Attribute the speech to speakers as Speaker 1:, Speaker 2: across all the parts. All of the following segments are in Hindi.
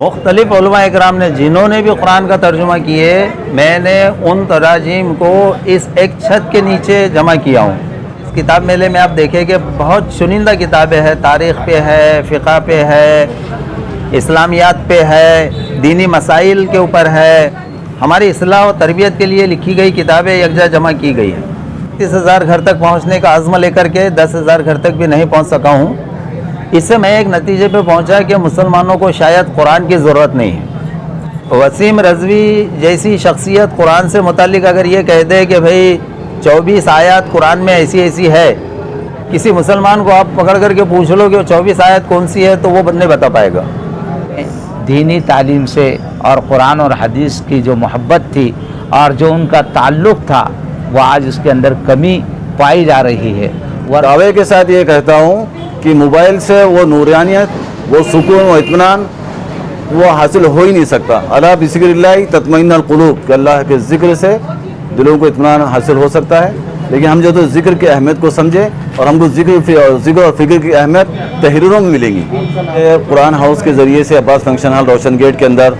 Speaker 1: मुख्तलिफ उलमा इकराम ने जिन्होंने भी कुरान का तर्जुमा किए, मैंने उन तराजीम को इस एक छत के नीचे जमा किया हूँ। इस किताब मेले में आप देखें कि बहुत चुनिंदा किताबें हैं, तारीख़ पे है, फ़िक़ा पे है, इस्लामियात पे है, दीनी मसाइल के ऊपर है, हमारी इस्लाह और तरबियत के लिए लिखी गई किताबें यकजा जमा की गई हैं। 30,000 घर तक पहुँचने का आज़्म लेकर के 10,000 घर तक भी नहीं पहुँच सका हूँ। इससे मैं एक नतीजे पे पहुंचा कि मुसलमानों को शायद कुरान की ज़रूरत नहीं है। वसीम रज़वी जैसी शख्सियत कुरान से मुतालिक अगर ये कह दे कि भाई 24 आयत कुरान में ऐसी ऐसी है, किसी मुसलमान को आप पकड़ करके पूछ लो कि 24 आयत कौन सी है तो वो नहीं बता पाएगा।
Speaker 2: दीनी तालीम से और कुरान और हदीस की जो मोहब्बत थी और जो उनका ताल्लुक़ था, वो आज उसके अंदर कमी पाई जा रही है।
Speaker 3: वह दावे के साथ ये कहता हूँ कि मोबाइल से वो नूरानियत, वो सुकून, वो इत्मीनान वो हासिल हो ही नहीं सकता। अला बिज़िक्रिल्लाहि तत्मइन्नुल क़ुलूब, कि अल्लाह के ज़िक्र से दिलों को इत्मीनान हासिल हो सकता है। लेकिन हम जो तो ज़िक्र की अहमियत को समझें और हमको ज़िक्र और फ़िक्र की अहमियत तहरीरों में मिलेंगी। कुरान हाउस के ज़रिए से अब्बास फंक्शन हॉल रोशन गेट के अंदर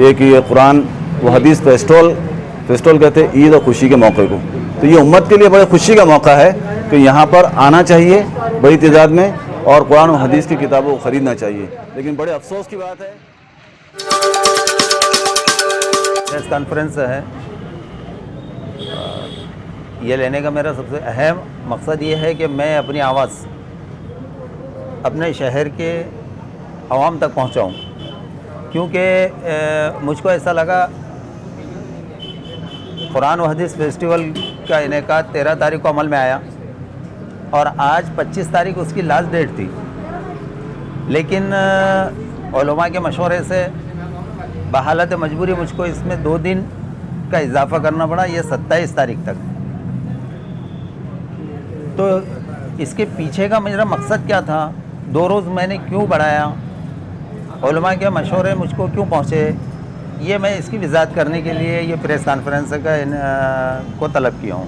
Speaker 3: एक ये कुरान व हदीस फेस्टिवल कहते हैं ईद और खुशी के मौके को, तो ये उम्मत के लिए बड़े खुशी का मौका है कि यहाँ पर आना चाहिए बड़ी तादाद में और कुरान और हदीस की किताबों को ख़रीदना चाहिए। लेकिन बड़े अफसोस की बात है,
Speaker 1: प्रेस कॉन्फ्रेंस है, ये लेने का मेरा सबसे अहम मकसद ये है कि मैं अपनी आवाज़ अपने शहर के आवाम तक पहुँचाऊँ, क्योंकि मुझको ऐसा लगा कुरान व हदीस फेस्टिवल का इनेकाद 13 तारीख को अमल में आया और आज 25 तारीख उसकी लास्ट डेट थी, लेकिन उलमा के मशवरे से बहालत मजबूरी मुझको इसमें 2 दिन का इजाफ़ा करना पड़ा, ये 27 तारीख तक। तो इसके पीछे का मेरा मकसद क्या था, 2 रोज़ मैंने क्यों बढ़ाया, उलमा के मशवरे मुझको क्यों पहुँचे, ये मैं इसकी वज़ाहत करने के लिए ये प्रेस कॉन्फ्रेंस को तलब किया हूँ।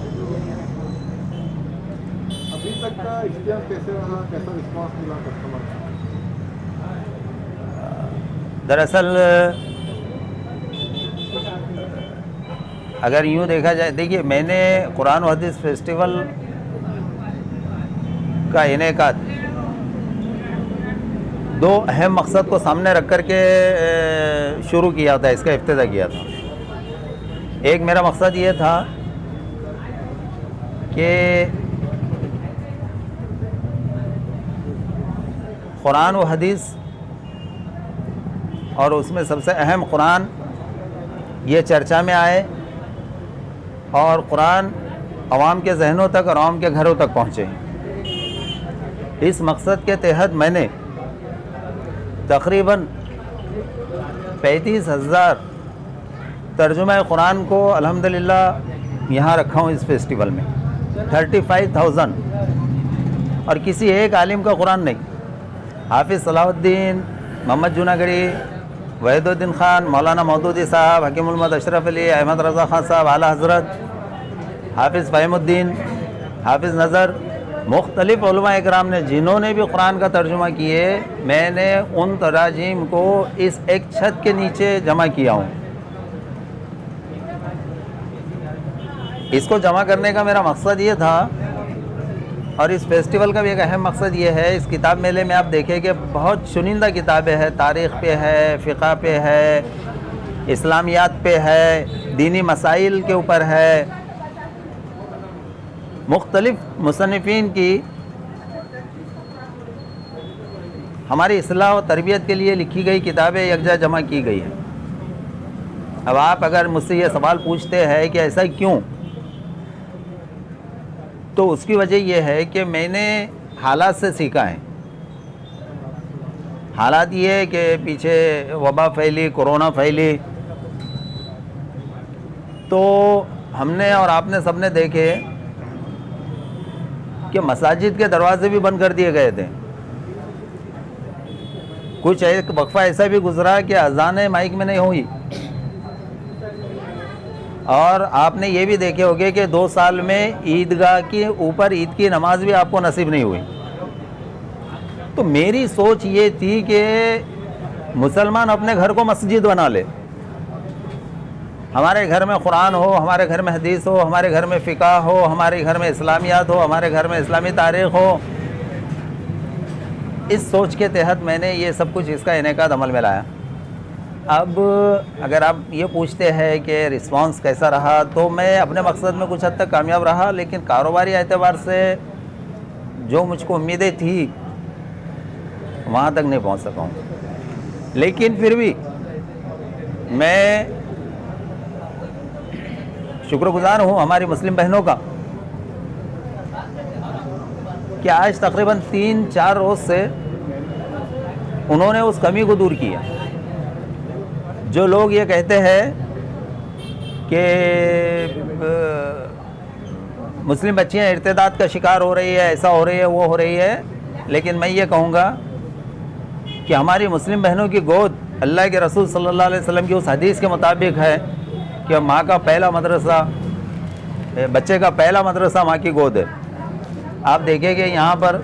Speaker 4: अभी तक का एक्सपीरियंस कैसे रहा, कैसा रिस्पांस मिला कस्टमर?
Speaker 1: दरअसल अगर यूँ देखा जाए, देखिए मैंने कुरान व हदीस फेस्टिवल का इनेकाद 2 अहम मकसद को सामने रख कर के शुरू किया था, इसका इफ्तिताह किया था। एक मेरा मकसद ये था कि कुरान व हदीस और उसमें सबसे अहम कुरान ये चर्चा में आए और कुरान अवाम के जहनों तक और अवाम के घरों तक पहुँचे। इस मकसद के तहत मैंने तकरीबन 35,000 तर्जुमा कुरान को अल्हम्दुलिल्लाह यहाँ रखा हूँ इस फेस्टिवल में। 35,000 और किसी एक आलिम का कुरान नहीं। हाफिज़ सलाहुद्दीन, मोहम्मद जूनागढ़ी, वहीदुद्दीन ख़ान, मौलाना मौदूदी साहब, हकीम उल-उम्मत अशरफ अली, अहमद रज़ा ख़ान साहब, आला हज़रत, हाफिज़ फ़हीमुद्दीन, हाफिज़ नज़र, मुख्तलिफ उलमा इकराम ने जिन्होंने भी कुरान का तर्जुमा किए, मैंने उन तराजीम को इस एक छत के नीचे जमा किया हूँ। इसको जमा करने का मेरा मकसद ये था और इस फेस्टिवल का भी एक अहम मकसद ये है, इस किताब मेले में आप देखें कि बहुत चुनिंदा किताबें हैं, तारीख़ पे है, फ़िक़ा पे है, इस्लामियात पे है, दीनी मसाइल के ऊपर है, मुख्तलिफ मुसन्निफ़ीन की हमारी इस्लाह और तरबियत के लिए लिखी गई किताबें यकजा जमा की गई हैं। अब आप अगर मुझसे ये सवाल पूछते हैं कि ऐसा क्यों, तो उसकी वजह यह है कि मैंने हालात से सीखा है। हालात ये है कि पीछे वबा फैली, कोरोना फैली, तो हमने और आपने सबने देखे कि मसाजिद के दरवाजे भी बंद कर दिए गए थे। कुछ एक वक्फा ऐसा भी गुजरा कि अजान माइक में नहीं हुई, और आपने ये भी देखे होंगे कि 2 साल में ईदगाह के ऊपर ईद की नमाज भी आपको नसीब नहीं हुई। तो मेरी सोच ये थी कि मुसलमान अपने घर को मस्जिद बना ले। हमारे घर में कुरान हो, हमारे घर में हदीस हो, हमारे घर में फ़िक़्ह हो, हमारे घर में इस्लामियात हो, हमारे घर में इस्लामी तारीख़ हो। इस सोच के तहत मैंने ये सब कुछ इसका इनेकाद अमल में लाया। अब अगर आप ये पूछते हैं कि रिस्पांस कैसा रहा, तो मैं अपने मकसद में कुछ हद तक कामयाब रहा, लेकिन कारोबारी एतबार से जो मुझको उम्मीदें थी वहाँ तक नहीं पहुँच सका हूँ। लेकिन फिर भी मैं शुक्रगुज़ार हूँ हमारी मुस्लिम बहनों का कि आज तकरीबन 3-4 रोज़ से उन्होंने उस कमी को दूर किया। जो लोग ये कहते हैं कि मुस्लिम बच्चियाँ इर्तिदाद का शिकार हो रही है, ऐसा हो रही है, वो हो रही है, लेकिन मैं ये कहूँगा कि हमारी मुस्लिम बहनों की गोद अल्लाह के रसूल सल्लल्लाहु अलैहि वसल्लम की उस हदीस के मुताबिक है कि माँ का पहला मदरसा, बच्चे का पहला मदरसा माँ की गोद है। आप देखेंगे यहाँ पर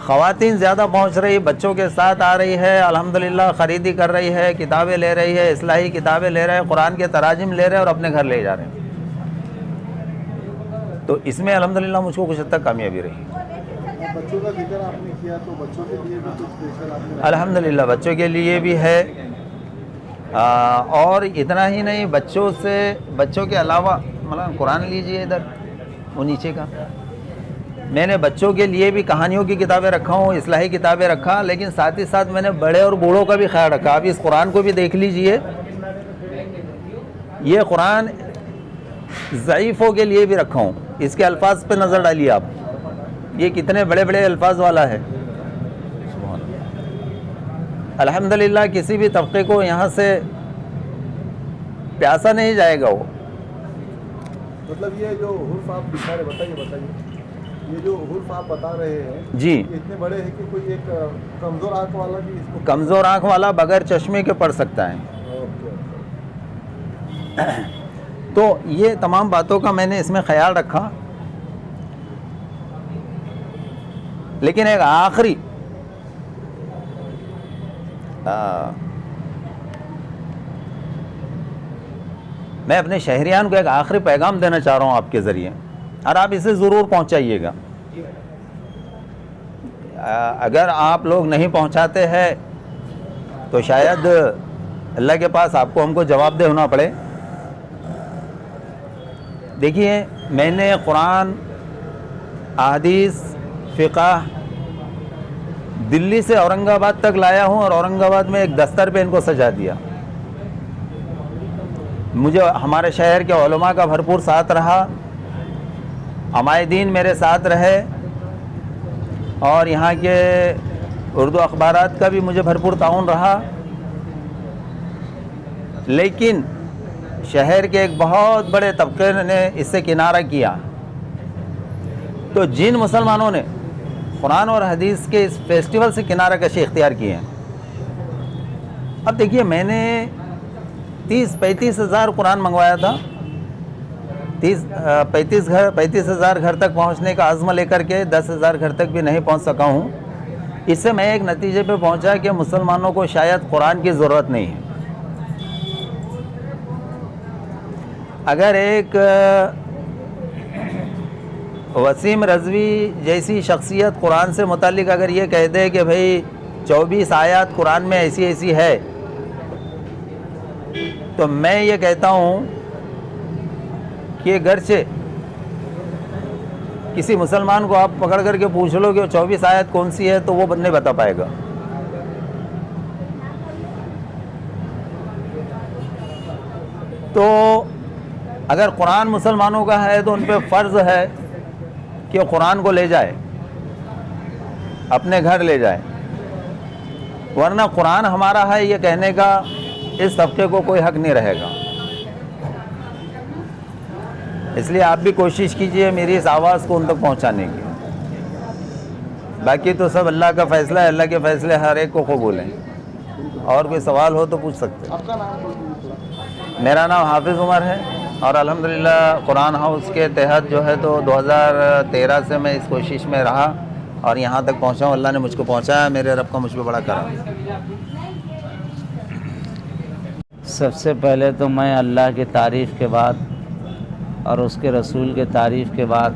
Speaker 1: ख़वातीन ज़्यादा पहुँच रही, बच्चों के साथ आ रही है, अल्हम्दुलिल्लाह ख़रीदी कर रही है, किताबें ले रही है, इस्लाही किताबें ले रहे हैं, कुरान के तराजिम ले रहे हैं और अपने घर ले जा रहे हैं। तो इसमें अल्हम्दुलिल्लाह मुझको कुछ हद तक कामयाबी रही।
Speaker 4: बच्चों का जिक्र आपने किया, तो बच्चों के लिए भी कुछ स्पेशल आपने?
Speaker 1: अल्हम्दुलिल्लाह बच्चों के लिए भी है। और इतना ही नहीं, बच्चों के अलावा मतलब कुरान लीजिए इधर वो नीचे का, मैंने बच्चों के लिए भी कहानियों की किताबें रखा हूँ, इस्लाही किताबें रखा, लेकिन साथ ही साथ मैंने बड़े और बूढ़ों का भी ख्याल रखा। आप इस कुरान को भी देख लीजिए, ये कुरान ज़ईफ़ों के लिए भी रखा हूँ। इसके अल्फाज पे नज़र डालिए आप, ये कितने बड़े बड़े अल्फाज वाला है। अल्हम्दुलिल्लाह किसी भी तबके को यहाँ से प्यासा नहीं जाएगा वो।
Speaker 4: मतलब ये जो हुर्फ आप दिखा रहे, बताइए ये जो हुर्फ आप बता रहे हैं
Speaker 1: जी,
Speaker 4: इतने बड़े हैं कि कोई एक कमज़ोर आँख वाला भी इसको?
Speaker 1: कमज़ोर आँख वाला बगैर चश्मे के पढ़ सकता है।
Speaker 4: ओके।
Speaker 1: तो ये तमाम बातों का मैंने इसमें ख्याल रखा। लेकिन एक आखिरी मैं अपने शहरियान को एक आखिरी पैगाम देना चाह रहा हूँ आपके ज़रिए, और आप इसे ज़रूर पहुँचाइएगा। अगर आप लोग नहीं पहुँचाते हैं तो शायद अल्लाह के पास आपको हमको जवाबदेह होना पड़े। देखिए, मैंने कुरान, अहादीस, फ़िक़्ह दिल्ली से औरंगाबाद तक लाया हूँ, और औरंगाबाद में एक दस्तर पे इनको सजा दिया। मुझे हमारे शहर के उलमा का भरपूर साथ रहा, अमायदीन मेरे साथ रहे, और यहाँ के उर्दू अखबारात का भी मुझे भरपूर ताउन रहा। लेकिन शहर के एक बहुत बड़े तबके ने इससे किनारा किया। तो जिन मुसलमानों ने कुरान और हदीस के इस फेस्टिवल से किनारा कशी इख्तियार किए हैं, अब देखिए, मैंने 30-35 हज़ार कुरान मंगवाया था। 35 हज़ार घर तक पहुंचने का आज़्म लेकर के 10 हज़ार घर तक भी नहीं पहुंच सका हूं। इससे मैं एक नतीजे पे पहुंचा कि मुसलमानों को शायद कुरान की ज़रूरत नहीं है। अगर एक वसीम रज़वी जैसी शख्सियत कुरान से मुतालिक अगर ये कह दे कि भाई 24 आयत कुरान में ऐसी ऐसी है, तो मैं ये कहता हूँ कि अगर से किसी मुसलमान को आप पकड़ करके पूछ लो कि 24 आयत कौन सी है, तो वो नहीं बता पाएगा। तो अगर कुरान मुसलमानों का है तो उन पे फ़र्ज़ है कि कुरान को ले जाए, अपने घर ले जाए, वरना कुरान हमारा है ये कहने का इस तबके को कोई हक नहीं रहेगा। इसलिए आप भी कोशिश कीजिए मेरी इस आवाज़ को उन तक पहुंचाने की। बाकी तो सब अल्लाह का फ़ैसला है, अल्लाह के फ़ैसले हर एक को कबूल हैं। और कोई सवाल हो तो पूछ सकते हैं।
Speaker 4: आपका नाम बोलिए।
Speaker 1: मेरा नाम हाफिज़ उमर है, और अल्हम्दुलिल्लाह कुरान हाउस के तहत जो है तो 2013 से मैं इस कोशिश में रहा और यहाँ तक पहुँचा हूँ। अल्लाह ने मुझको पहुँचाया, मेरे रब का मुझ पर बड़ा करम।
Speaker 2: सबसे पहले तो मैं अल्लाह की तारीफ़ के बाद और उसके रसूल के तारीफ़ के बाद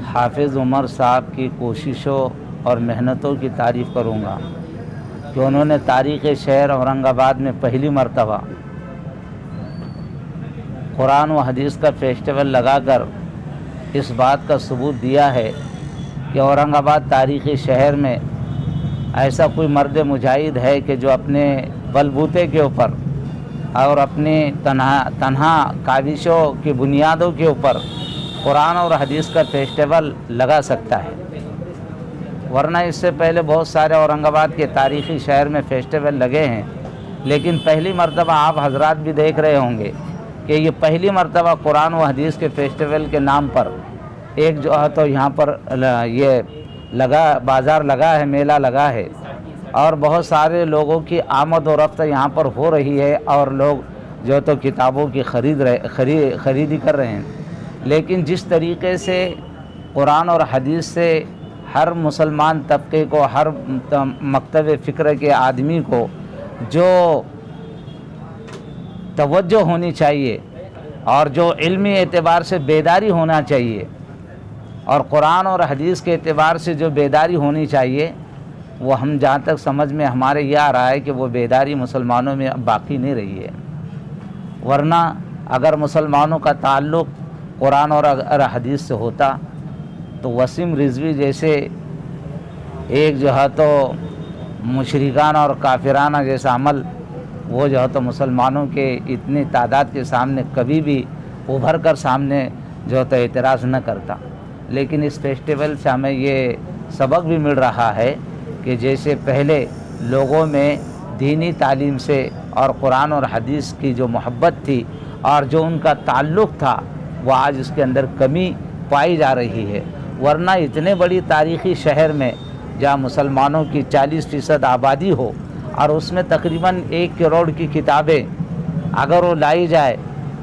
Speaker 2: हाफिज़ उमर साहब की कोशिशों और मेहनतों की तारीफ़ करूँगा कि उन्होंने तारीख़ शहर औरंगाबाद में पहली मर्तबा कुरान व हदीस का फेस्टिवल लगाकर इस बात का सबूत दिया है कि औरंगाबाद तारीख़ी शहर में ऐसा कोई मर्द मुजाहिद है कि जो अपने बलबूते के ऊपर और अपनी तन्हा काविशों की बुनियादों के ऊपर कुरान और हदीस का फेस्टिवल लगा सकता है। वरना इससे पहले बहुत सारे औरंगाबाद के तारीख़ी शहर में फेस्टिवल लगे हैं, लेकिन पहली मर्तबा आप हजरात भी देख रहे होंगे कि ये पहली मर्तबा कुरान व हदीस के फेस्टिवल के नाम पर एक जो है तो यहाँ पर ये लगा बाज़ार लगा है, मेला लगा है और बहुत सारे लोगों की आमद व रफ्त यहाँ पर हो रही है और लोग जो तो किताबों की खरीदी कर रहे हैं। लेकिन जिस तरीक़े से कुरान और हदीस से हर मुसलमान तबके को, हर मकतब फ़िक्र के आदमी को जो तवज्जो होनी चाहिए और जो इल्मी एतबार से बेदारी होना चाहिए और कुरान और हदीस के एतबार से जो बेदारी होनी चाहिए, वो हम जहाँ तक समझ में हमारे ये आ रहा है कि वो बेदारी मुसलमानों में अब बाकी नहीं रही है। वरना अगर मुसलमानों का ताल्लुक़ कुरान और हदीस से होता तो वसीम रिजवी जैसे एक जो है तो मुशरिकाना और काफिराना जैसा अमल वो जो है तो मुसलमानों के इतनी तादाद के सामने कभी भी उभर कर सामने जो है तो एतराज़ न करता। लेकिन इस फेस्टिवल से हमें ये सबक भी मिल रहा है कि जैसे पहले लोगों में दीनी तालीम से और कुरान और हदीस की जो मोहब्बत थी और जो उनका ताल्लुक़ था वो आज उसके अंदर कमी पाई जा रही है। वरना इतने बड़ी तारीख़ी शहर में जहाँ मुसलमानों की 40% आबादी हो और उसमें तकरीबन 1 करोड़ की किताबें अगर वो लाई जाए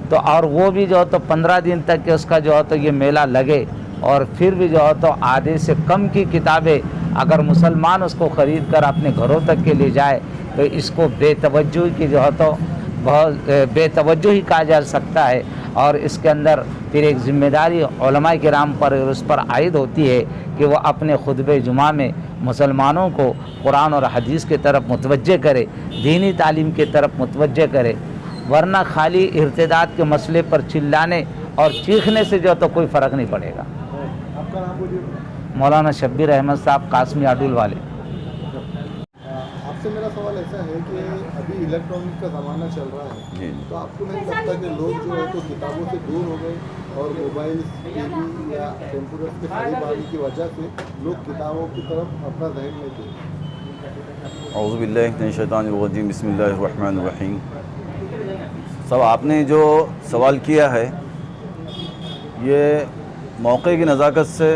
Speaker 2: तो और वो भी जो है तो 15 दिन तक के उसका जो है तो ये मेला लगे और फिर भी जो है तो आधे से कम की किताबें अगर मुसलमान उसको ख़रीद कर अपने घरों तक के ले जाए तो इसको बेतवज्जोही की जो है तो बहुत बेतवज्जोही कहा जा सकता है। और इसके अंदर फिर एक ज़िम्मेदारी उलमा किराम पर उस पर आयद होती है कि वह अपने खुतबे जुमा में मुसलमानों को कुरान और हदीस की तरफ मुतवज्जे करे, दीनी तालीम की तरफ मुतवज्जे करे। वरना खाली इर्तिदाद के मसले पर चिल्लाने और चीखने से जो तो कोई फ़र्क नहीं पड़ेगा।
Speaker 4: आपका नाम बोलिए।
Speaker 2: मौलाना शब्बीर अहमद साहब, कासमी आडूल वाले।
Speaker 4: आपसे मेरा सवाल ऐसा है कि अभी इलेक्ट्रॉनिक का ज़माना चल रहा है, तो आपको नहीं लगता कि लोग जो है तो किताबों से दूर हो गए और मोबाइल, टीवी या कंप्यूटर के खरीदारी की वजह से लोग किताबों की तरफ अपना ज़हन नहीं देते?
Speaker 3: औज़ु बिल्लाहि मिनश शैतानिर रजीम, बिस्मिल्लाहिर रहमानिर रहीम। सब आपने जो सवाल किया है ये मौके की नज़ाकत से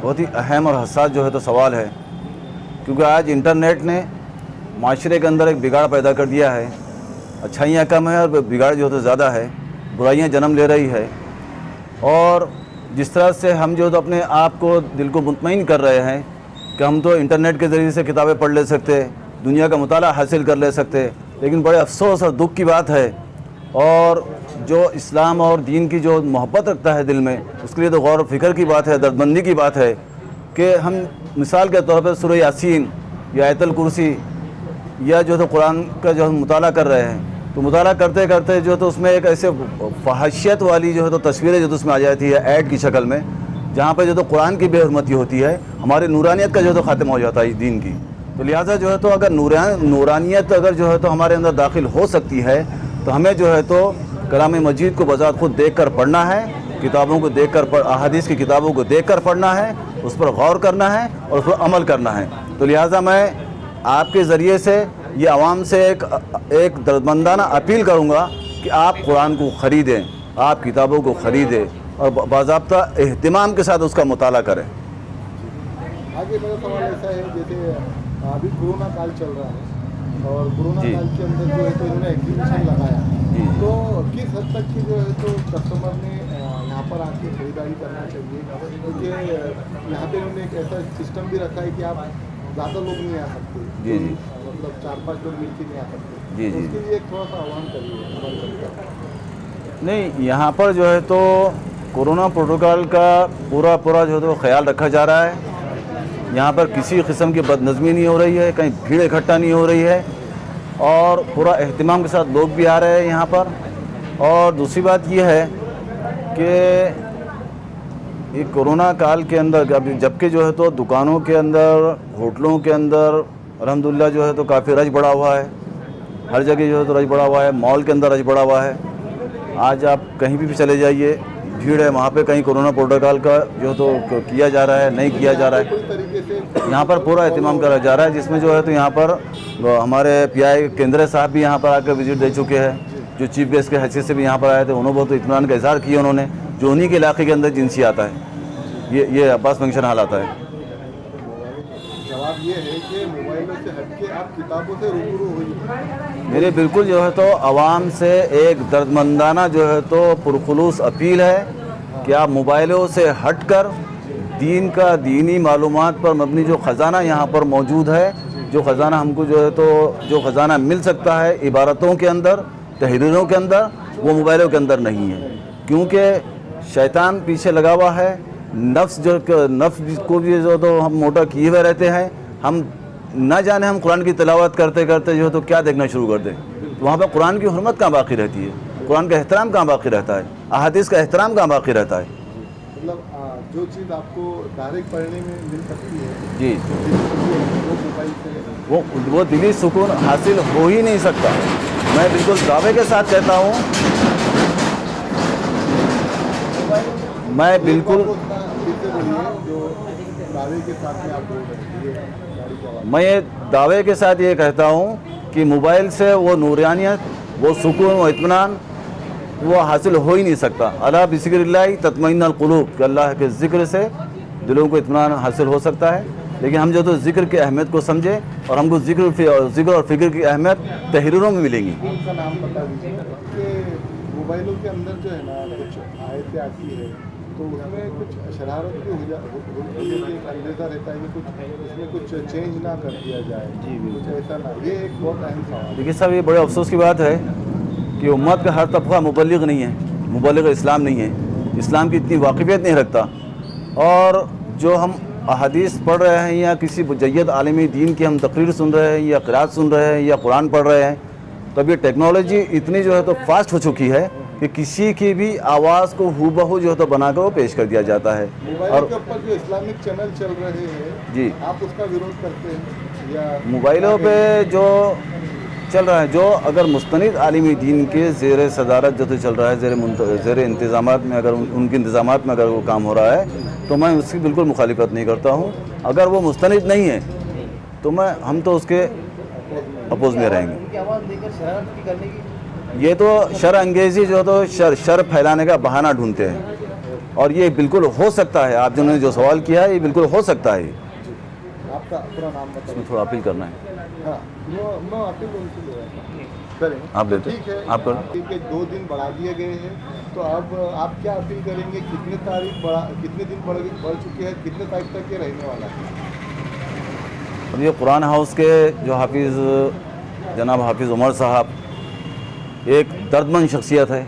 Speaker 3: बहुत ही अहम और हसास जो है तो सवाल है, क्योंकि आज इंटरनेट ने माशरे के अंदर एक बिगाड़ पैदा कर दिया है। अच्छाइयाँ कम है और बिगाड़ जो है तो ज़्यादा है, बुराइयाँ जन्म ले रही है। और जिस तरह से हम जो तो अपने आप को दिल को मुतमईन कर रहे हैं कि हम तो इंटरनेट के ज़रिए से किताबें पढ़ ले सकते, दुनिया का मुताला हासिल कर ले सकते, लेकिन बड़े अफसोस और दुख की बात है और जो इस्लाम और दीन की जो मोहब्बत रखता है दिल में, उसके लिए तो गौर और फ़िक्र की बात है, दर्दमंदी की बात है कि हम मिसाल के तौर पर सूरह यासीन या आयतुल कुर्सी या जो तो कुरान का जो हम मुताला कर रहे हैं, तो मुताला करते करते जो तो उसमें एक ऐसे फहाशियत वाली जो है तो तस्वीरें जो तो उसमें आ जाती है ऐड की शक्ल में, जहाँ पर जो तो कुरान की बेहरमती होती है, हमारी नूरानियत का जो तो ख़ात्मा हो जाता है दीन की। तो लिहाजा जो है तो अगर नूरानियत अगर जो है तो हमारे अंदर दाखिल हो सकती है तो हमें जो है तो कलाम मजीद को बज़ात खुद देख कर पढ़ना है, किताबों को देख कर अहादीस की किताबों को देख कर पढ़ना है, उस पर गौर करना है और उस पर अमल करना है। तो लिहाजा मैं आपके ज़रिए से ये आवाम से एक दर्दमंदाना अपील करूँगा कि आप कुरान को ख़रीदें, आप किताबों को ख़रीदें और बाज़ाब्ता एहतिमाम के साथ उसका मुताला करें।
Speaker 4: आगे मेरा सवाल ऐसा है, जैसे अभी कोरोना काल चल रहा है और कोरोना काल के अंदर जो है तो इन्होंने एग्जीबिशन लगाया, तो किस हद तक की जो है तो कस्टमर ने यहाँ पर आके खरीदारी करना चाहिए? क्योंकि यहाँ पे उन्होंने एक ऐसा सिस्टम भी रखा है कि आप ज़्यादा लोग नहीं आ सकते,
Speaker 3: जी,
Speaker 4: मतलब 4-5 लोग मिलकर नहीं आ सकते।
Speaker 3: जी जी
Speaker 4: उसके लिए एक थोड़ा सा आह्वान करिए हमारे जनता।
Speaker 3: नहीं, यहाँ पर जो है तो कोरोना प्रोटोकॉल का पूरा जो है तो ख्याल रखा जा रहा है। यहाँ पर किसी किस्म की बदनज़मी नहीं हो रही है, कहीं भीड़ इकट्ठा नहीं हो रही है और पूरा एहतिमाम के साथ लोग भी आ रहे हैं यहाँ पर। और दूसरी बात ये है कि ये कोरोना काल के अंदर जबकि जो है तो दुकानों के अंदर, होटलों के अंदर अल्हम्दुलिल्लाह जो है तो काफ़ी रश बढ़ा हुआ है, हर जगह जो है तो रश बढ़ा हुआ है, मॉल के अंदर रश बढ़ा हुआ है। आज आप कहीं भी चले जाइए, भीड़ है वहाँ पे। कहीं कोरोना प्रोटोकॉल का जो तो किया जा रहा है, नहीं किया जा रहा है। यहाँ पर पूरा एहतिमाम करा जा रहा है, जिसमें जो है तो यहाँ पर हमारे PI केंद्र साहब भी यहाँ पर आकर विजिट दे चुके हैं, जो चीफ गेस्ट के हैसियत से भी यहाँ पर आए थे। उन्होंने बहुत इत्मीनान का इजहार किया उन्होंने, जो उन्हीं के इलाके के अंदर जिनसी आता है, ये अब्बास फंक्शन हाल आता है।
Speaker 4: जवाब ये है कि मोबाइलों से हटके आप किताबों से रूबरू होइए।
Speaker 3: मेरे बिल्कुल जो है तो आवाम से एक दर्दमंदाना जो है तो पुरखुलूस अपील है कि आप मोबाइलों से हटकर दीन का, दीनी मालूमात पर मबनी जो ख़जाना यहाँ पर मौजूद है, जो ख़जाना हमको जो है तो जो ख़जाना मिल सकता है इबारतों के अंदर, तहरीरों के अंदर, वो मोबाइलों के अंदर नहीं है। क्योंकि शैतान पीछे लगा हुआ है, नफ्स को भी जो तो हम मोटा किए हुए रहते हैं। हम ना जाने हम कुरान की तिलावत करते करते जो है तो क्या देखना शुरू कर दें, तो वहाँ पर कुरान की हुर्मत कहाँ बाकी रहती है, कुरान का एहतराम कहाँ बाकी रहता है, अहादीस का एहतराम कहाँ बाकी रहता है।
Speaker 4: मतलब जो चीज़ आपको डायरेक्ट पढ़ने में मिल सकती है
Speaker 3: जी,
Speaker 4: वो मोबाइल से
Speaker 3: वो दिली सुकून हासिल हो ही नहीं सकता। मैं बिल्कुल दावे के साथ कहता हूँ, मैं बिल्कुल मैं ये दावे के साथ ये कहता हूँ कि मोबाइल से वो नूरानियत, वो सुकून, वो इत्मीनान वो हासिल हो ही नहीं सकता। अला बिज़िक्रिल्लाहि तत्मइन्नुल क़ुलूब, कि अल्लाह के ज़िक्र से दिलों को इत्मीनान हासिल हो सकता है। लेकिन हम जो तो ज़िक्र की अहमियत को समझे, और हमको ज़िक्र और फ़िक्र की अहमियत तहरीरों में मिलेंगी।
Speaker 4: उनका नाम बता दीजिए कि मोबाइलों के अंदर जो है ना कुछ आयतें आती है तो उसमें कुछ शरारत भी हो जाती है, एक अंदेशा रहता है कि कुछ इसमें कुछ चेंज ना कर दिया जाए। जी कुछ ऐसा ना, ये एक बहुत अहम सवाल।
Speaker 3: देखिए साहब, ये बड़े अफसोस की बात है कि उम्मत का हर तबका मुबल्लिग नहीं है, मुबल्लिग इस्लाम नहीं है, इस्लाम की इतनी वाक़िफ़ियत नहीं रखता। और जो हम अहादीस पढ़ रहे हैं या किसी मुजय्यद आलिमी दीन की हम तकरीर सुन रहे हैं या क़िरात सुन रहे हैं या कुरान पढ़ रहे हैं, तब ये टेक्नोलॉजी इतनी जो है तो फास्ट हो चुकी है कि किसी की भी आवाज़ को हूबहू जो है तो बनाकर वो पेश कर दिया जाता है।
Speaker 4: मोबाइल के ऊपर जो इस्लामिक चैनल चल रहे हैं
Speaker 3: जी,
Speaker 4: आप उसका विरोध करते हैं या
Speaker 3: मोबाइलों पे जो चल रहा है, जो अगर मुस्तनिद आलिमी दीन के ज़ेर सदारत जो तो चल रहा है, ज़ेर इंतज़ामात में, अगर उनके इंतज़ामात में अगर वो काम हो रहा है, तो मैं उसकी बिल्कुल मुखालिफत नहीं करता हूँ। अगर वो मुस्तनिद नहीं है तो हम तो उसके अपोज में रहेंगे। ये तो शर अंगेज़ी जो तो शर फैलाने का बहाना ढूंढते हैं, और ये बिल्कुल हो सकता है। आप जिन्होंने जो सवाल किया है, ये बिल्कुल हो सकता है।
Speaker 4: आपका पूरा नाम बताइए।
Speaker 3: इसमें थोड़ा अपील करना है।
Speaker 4: हाँ, नो अपील उनसे ले रहा था। करें
Speaker 3: आप लेते,
Speaker 4: ठीक है,
Speaker 3: आप करो।
Speaker 4: ठीक है, 2 दिन बढ़ा दिए गए हैं, तो अब आप क्या अपील करेंगे? कितने दिन बढ़ चुके हैं, कितने तारीख तक ये रहने वाला है?
Speaker 3: अब ये कुरान हाउस के जो हाफिज़ जनाब हाफिज़ उमर साहब एक दर्दमंद शख्सियत है,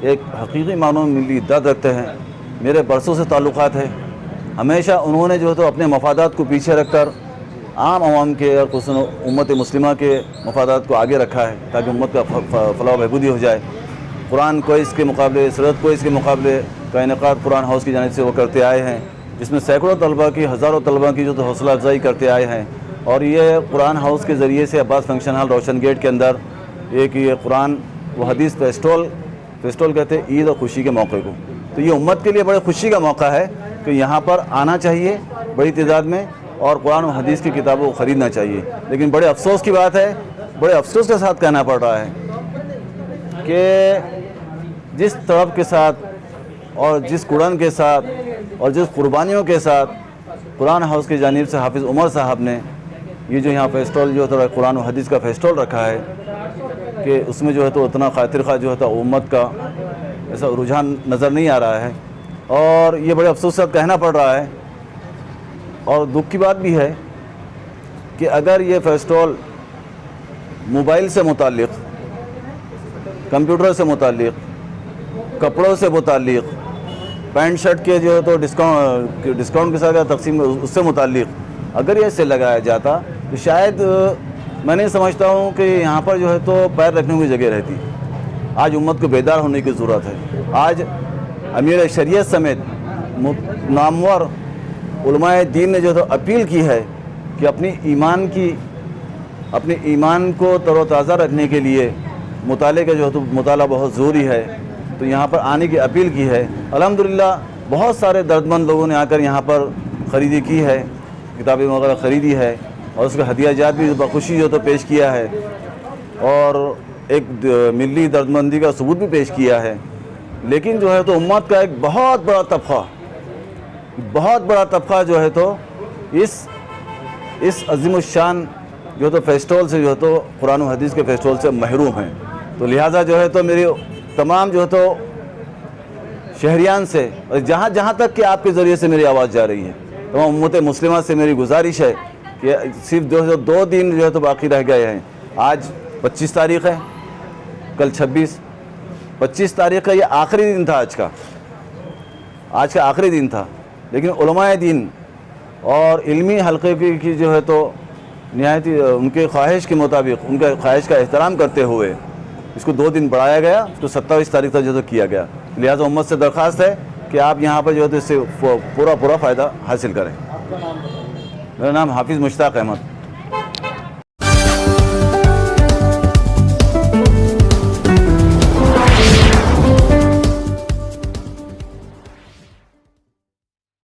Speaker 3: एक हकीकी मानों में मिली दर्द रखते हैं। मेरे बरसों से ताल्लुक़ात है। हमेशा उन्होंने जो है तो अपने मफादात को पीछे रखकर आम आवाम के और कुछ उम्मत मुस्लिमा के मफादात को आगे रखा है, ताकि उम्मत का फलाह बहबूदी हो जाए। कुरान कोइस के मुकाबले, सीरत कोइस के मुकाबले का इनेकाद कुरान हाउस की जानिब से वो करते आए हैं, जिसमें सैकड़ों तलबा की, हज़ारों तलबा की जो तो हौसला अफजाई करते आए हैं। और ये कुरान हाउस के ज़रिए से अब्बास फंक्शन हॉल रोशन गेट के अंदर एक ये कुरान व हदीस फेस्टोल कहते हैं ईद और खुशी के मौके को। तो ये उम्मत के लिए बड़े खुशी का मौका है कि यहाँ पर आना चाहिए बड़ी तादाद में, और कुरान और हदीस की किताबों को ख़रीदना चाहिए। लेकिन बड़े अफसोस की बात है, बड़े अफसोस के साथ कहना पड़ रहा है कि जिस तरफ के साथ और जिस कुरान के साथ और जिस कुर्बानियों के साथ कुरान हाउस की जानिब से हाफिज़ उमर साहब ने ये जो यहाँ फेस्टोल जो है कुरान और हदीस का फेस्टोल रखा है, कि उसमें जो है तो उतना खातिर खा जो है तो उम्मत का ऐसा रुझान नज़र नहीं आ रहा है। और ये बड़े अफसोस से कहना पड़ रहा है, और दुख की बात भी है कि अगर ये फेस्टोल मोबाइल से मुताल्लिक़, कंप्यूटर से मुताल्लिक़, कपड़ों से मुताल्लिक़, पैंट शर्ट के जो है तो डिस्काउंट के साथ तकसीम उससे मुताल्लिक़ अगर ये से लगाया जाता तो शायद मैं नहीं समझता हूँ कि यहाँ पर जो है तो पैर रखने की जगह रहती। आज उम्मत को बेदार होने की ज़रूरत है। आज अमीर शरीयत समेत नामवर उलमाए दीन ने जो तो अपील की है कि अपने ईमान को तरोताज़ा रखने के लिए मुताले का जो है तो मुताला बहुत ज़रूरी है, तो यहाँ पर आने की अपील की है। अल्हम्दुलिल्लाह बहुत सारे दर्दमंद लोगों ने आकर यहाँ पर ख़रीदी की है, किताबें वगैरह ख़रीदी है और उसका हदिया जात भी बखुशी जो तो पेश किया है और एक मिली दर्दमंदी का सबूत भी पेश किया है। लेकिन जो है तो उम्मत का एक बहुत बड़ा तबका जो है तो इस अज़ीमुश्शान जो तो फेस्टिवल से जो है तो कुरान और हदीस के फेस्टिवल से महरूम हैं। तो लिहाजा जो है तो मेरी तमाम जो है तो शहरियान से और जहाँ तक कि आपके ज़रिए से मेरी आवाज़ जा रही है, तमाम उम्मत मुस्लिमा से मेरी गुजारिश है कि सिर्फ 2 दिन जो है तो बाकी रह गए हैं। आज 25 तारीख़ है, कल 25 तारीख़ का ये आखिरी दिन था। आज का आखिरी दिन था, लेकिन उलमाए दीन और इल्मी हल्के की जो है तो निहायत उनके ख्वाहिश के मुताबिक, उनके ख्वाहिश का एहतराम करते हुए इसको 2 दिन बढ़ाया गया, इसको 27 तारीख तक जो तो किया गया। लिहाजा उम्मत से दरख्वास्त है कि आप यहाँ पर जो है तो इससे पूरा फ़ायदा हासिल करें।
Speaker 4: आपका नाम बताइए।
Speaker 3: मेरा नाम हाफिज़ मुश्ताक अहमद।